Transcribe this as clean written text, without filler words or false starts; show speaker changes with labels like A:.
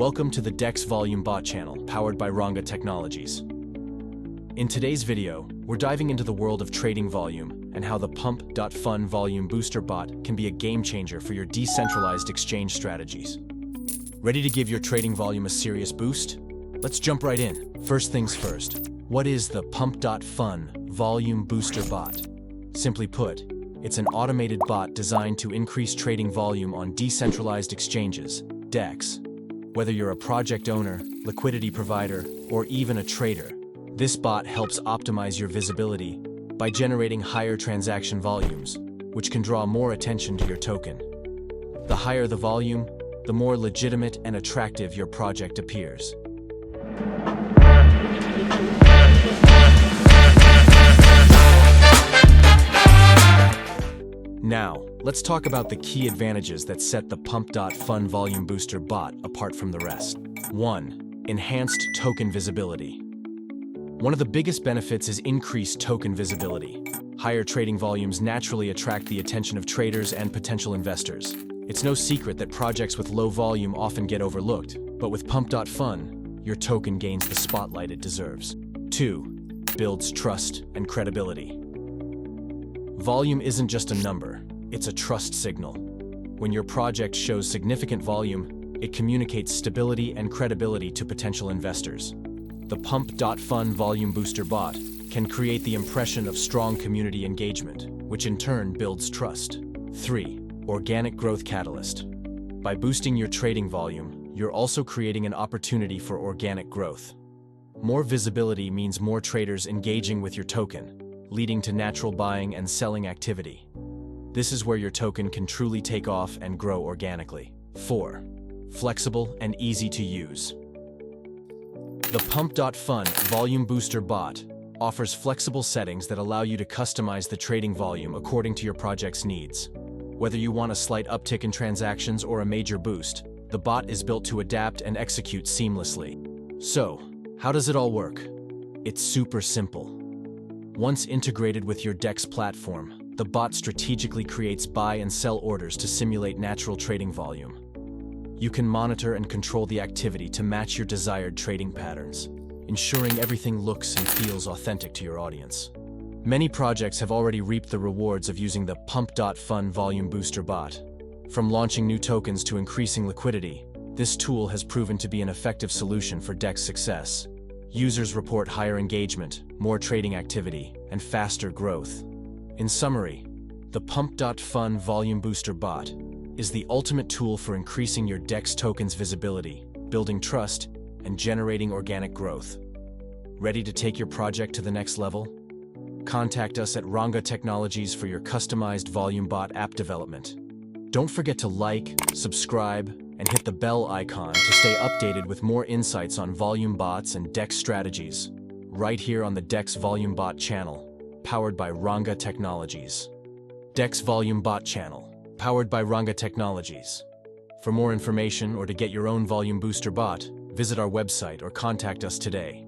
A: Welcome to the DEX Volume Bot channel, powered by Ranga Technologies. In today's video, we're diving into the world of trading volume and how the Pump.fun Volume Booster Bot can be a game changer for your decentralized exchange strategies. Ready to give your trading volume a serious boost? Let's jump right in. First things first, what is the Pump.fun Volume Booster Bot? Simply put, it's an automated bot designed to increase trading volume on decentralized exchanges, DEX. Whether you're a project owner, liquidity provider, or even a trader, this bot helps optimize your visibility by generating higher transaction volumes, which can draw more attention to your token. The higher the volume, the more legitimate and attractive your project appears. Now, let's talk about the key advantages that set the Pump.fun Volume Booster Bot apart from the rest. 1. Enhanced token visibility. One of the biggest benefits is increased token visibility. Higher trading volumes naturally attract the attention of traders and potential investors. It's no secret that projects with low volume often get overlooked, but with Pump.fun, your token gains the spotlight it deserves. 2. Builds trust and credibility. Volume isn't just a number, it's a trust signal. When your project shows significant volume, it communicates stability and credibility to potential investors. The Pump.fun Volume Booster Bot can create the impression of strong community engagement, which in turn builds trust. 3. Organic growth catalyst. By boosting your trading volume, you're also creating an opportunity for organic growth. More visibility means more traders engaging with your token, leading to natural buying and selling activity. This is where your token can truly take off and grow organically. 4. Flexible and easy to use. The Pump.fun Volume Booster Bot offers flexible settings that allow you to customize the trading volume according to your project's needs. Whether you want a slight uptick in transactions or a major boost, the bot is built to adapt and execute seamlessly. So, how does it all work? It's super simple. Once integrated with your DEX platform, the bot strategically creates buy and sell orders to simulate natural trading volume. You can monitor and control the activity to match your desired trading patterns, ensuring everything looks and feels authentic to your audience. Many projects have already reaped the rewards of using the Pump.fun Volume Booster Bot. From launching new tokens to increasing liquidity, this tool has proven to be an effective solution for DEX success. Users report higher engagement, more trading activity, and faster growth. In summary, the Pump.fun Volume Booster Bot is the ultimate tool for increasing your DEX token's visibility, building trust, and generating organic growth. Ready to take your project to the next level? Contact us at Ranga Technologies for your customized Volume Bot app development. Don't forget to like, subscribe, and hit the bell icon to stay updated with more insights on volume bots and DEX strategies, right here on the DEX Volume Bot channel, powered by Ranga Technologies. DEX Volume Bot channel, powered by Ranga Technologies. For more information or to get your own Volume Booster Bot, visit our website or contact us today.